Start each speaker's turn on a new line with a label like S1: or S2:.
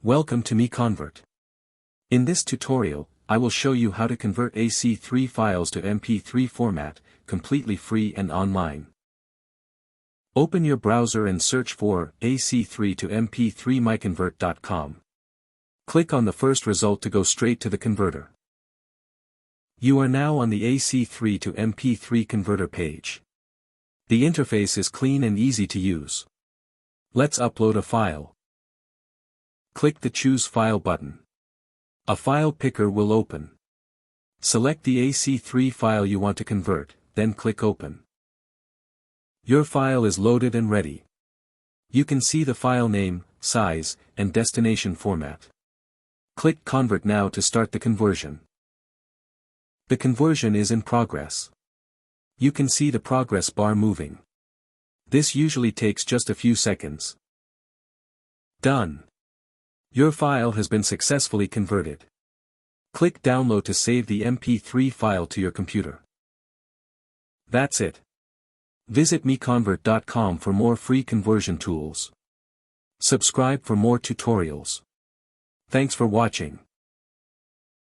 S1: Welcome to MiConvert. In this tutorial, I will show you how to convert AC3 files to MP3 format, completely free and online. Open your browser and search for AC3 to MP3 MiConvert.com. Click on the first result to go straight to the converter. You are now on the AC3 to MP3 converter page. The interface is clean and easy to use. Let's upload a file. Click the Choose File button. A file picker will open. Select the AC3 file you want to convert, then click Open. Your file is loaded and ready. You can see the file name, size, and destination format. Click Convert now to start the conversion. The conversion is in progress. You can see the progress bar moving. This usually takes just a few seconds. Done. Your file has been successfully converted. Click Download to save the MP3 file to your computer. That's it. Visit MiConvert.com for more free conversion tools. Subscribe for more tutorials. Thanks for watching.